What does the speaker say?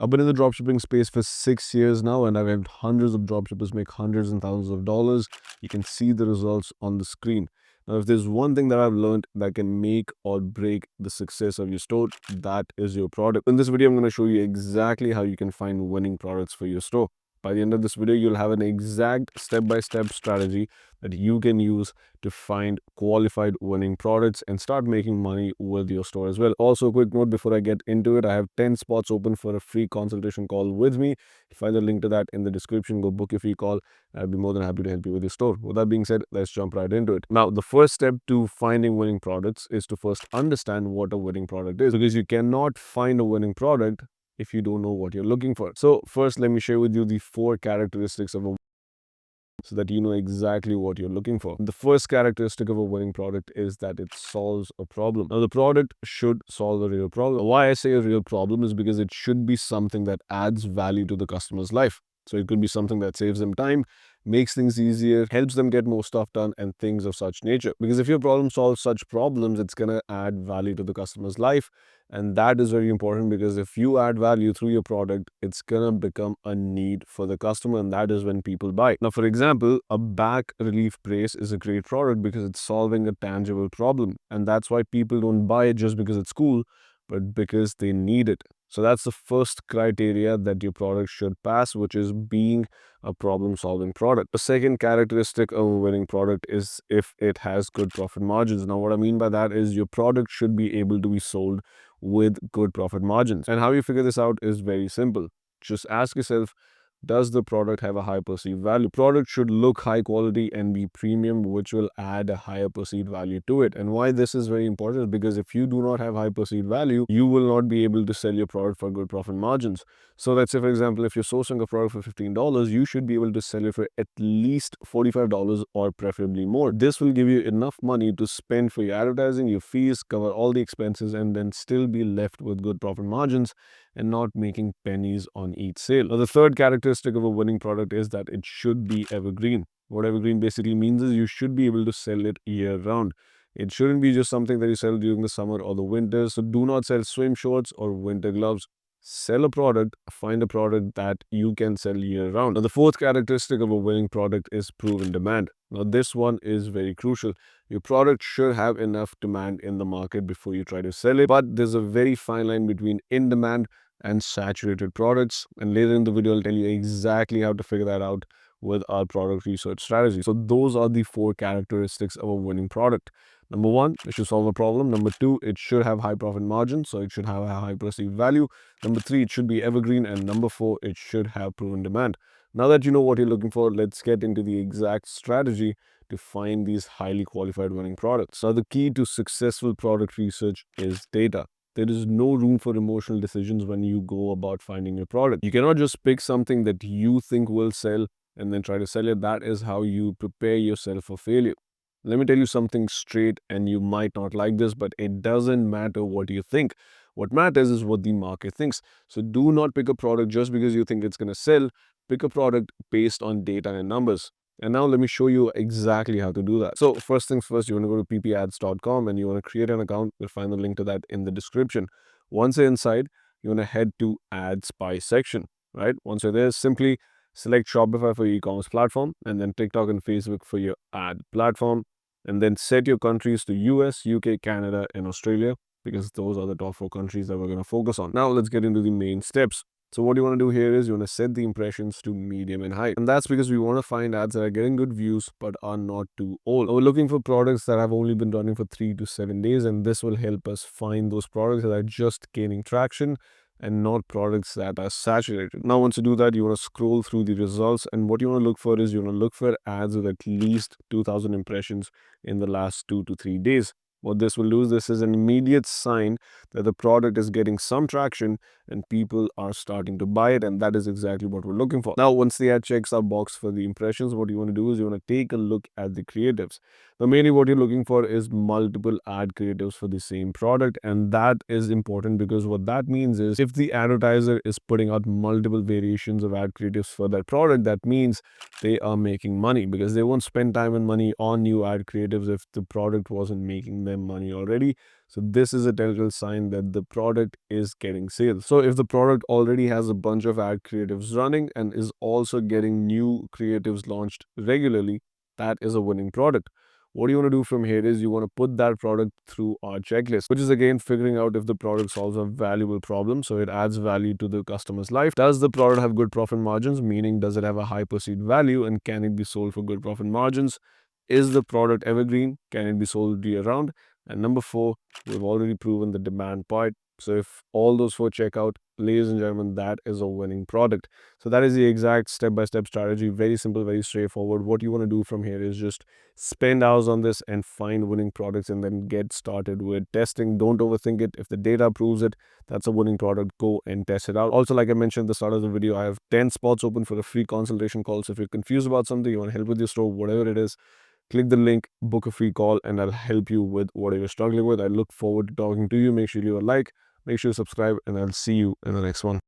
I've been in the dropshipping space for 6 years now, and I've helped hundreds of dropshippers make hundreds and thousands of dollars. You can see the results on the screen. Now, if there's one thing that I've learned that can make or break the success of your store, that is your product. In this video, I'm going to show you exactly how you can find winning products for your store. By the end of this video, you'll have an exact step-by-step strategy that you can use to find qualified winning products and start making money with your store as well. Also, a quick note before I get into it, I have 10 spots open for a free consultation call with me. You'll find the link to that in the description. Go book your free call. I'll be more than happy to help you with your store. With that being said, let's jump right into it. Now, the first step to finding winning products is to first understand what a winning product is, because you cannot find a winning product if you don't know what you're looking for. So first, let me share with you the 4 characteristics of a so that you know exactly what you're looking for. The first characteristic of a winning product is that it solves a problem. Now, the product should solve a real problem. Why I say a real problem is because it should be something that adds value to the customer's life. So it could be something that saves them time, makes things easier, helps them get more stuff done, and things of such nature. Because if your problem solves such problems, it's going to add value to the customer's life. And that is very important, because if you add value through your product, it's going to become a need for the customer. And that is when people buy. Now, for example, a back relief brace is a great product because it's solving a tangible problem. And that's why people don't buy it just because it's cool, but because they need it. So that's the first criteria that your product should pass, which is being a problem-solving product. The second characteristic of a winning product is if it has good profit margins. Now, what I mean by that is your product should be able to be sold with good profit margins. And how you figure this out is very simple. Just ask yourself, does the product have a high perceived value? Product should look high quality and be premium, which will add a higher perceived value to it. And why this is very important is because if you do not have high perceived value, you will not be able to sell your product for good profit margins. So let's say, for example, if you're sourcing a product for $15, you should be able to sell it for at least $45 or preferably more. This will give you enough money to spend for your advertising, your fees, cover all the expenses, and then still be left with good profit margins and not making pennies on each sale. Now, the third characteristic of a winning product is that it should be evergreen. What evergreen basically means is you should be able to sell it year round. It shouldn't be just something that you sell during the summer or the winter. So do not sell swim shorts or winter gloves. Sell a product, find a product that you can sell year round. Now, the fourth characteristic of a winning product is proven demand. Now, this one is very crucial. Your product should have enough demand in the market before you try to sell it. But there's a very fine line between in demand and saturated products. And later in the video, I'll tell you exactly how to figure that out with our product research strategy. So those are the 4 characteristics of a winning product. Number 1, it should solve a problem. Number 2, it should have high profit margin, so it should have a high perceived value. Number 3, it should be evergreen. And number 4, it should have proven demand. Now that you know what you're looking for, let's get into the exact strategy to find these highly qualified winning products. So the key to successful product research is data. There is no room for emotional decisions when you go about finding your product. You cannot just pick something that you think will sell and then try to sell it. That is how you prepare yourself for failure. Let me tell you something straight, and you might not like this, but it doesn't matter what you think. What matters is what the market thinks. So do not pick a product just because you think it's going to sell. Pick a product based on data and numbers. And now let me show you exactly how to do that. So first things first, you want to go to ppads.com and you want to create an account. You'll find the link to that in the description. Once you're inside, you want to head to ads by section, right? Once you're there, simply select Shopify for your e-commerce platform, and then TikTok and Facebook for your ad platform. And then set your countries to US, UK, Canada, and Australia, because those are the top 4 countries that we're going to focus on. Now let's get into the main steps. So what you want to do here is you want to set the impressions to medium and high. And that's because we want to find ads that are getting good views but are not too old. We're looking for products that have only been running for 3 to 7 days, and this will help us find those products that are just gaining traction and not products that are saturated. Now, once you do that, you want to scroll through the results, and what you want to look for is you want to look for ads with at least 2,000 impressions in the last 2 to 3 days. What this will do is this is an immediate sign that the product is getting some traction and people are starting to buy it, and that is exactly what we're looking for. Now, once the ad checks our box for the impressions, what you want to do is you want to take a look at the creatives. Now, mainly what you're looking for is multiple ad creatives for the same product, and that is important because what that means is if the advertiser is putting out multiple variations of ad creatives for that product, that means they are making money, because they won't spend time and money on new ad creatives if the product wasn't making them money already. So this is a telltale sign that the product is getting sales. So if the product already has a bunch of ad creatives running and is also getting new creatives launched regularly, that is a winning product. What you want to do from here is you want to put that product through our checklist, which is again figuring out if the product solves a valuable problem. So it adds value to the customer's life. Does the product have good profit margins? Meaning, does it have a high perceived value and can it be sold for good profit margins? Is the product evergreen? Can it be sold year round? And number four, we've already proven the demand part. So if all those four check out, ladies and gentlemen, that is a winning product. So that is the exact step-by-step strategy. Very simple, very straightforward. What you want to do from here is just spend hours on this and find winning products and then get started with testing. Don't overthink it. If the data proves it, that's a winning product. Go and test it out. Also, like I mentioned at the start of the video, I have 10 spots open for a free consultation call. So if you're confused about something, you want help with your store, whatever it is, click the link, book a free call, and I'll help you with whatever you're struggling with. I look forward to talking to you. Make sure you leave a like, make sure you subscribe, and I'll see you in the next one.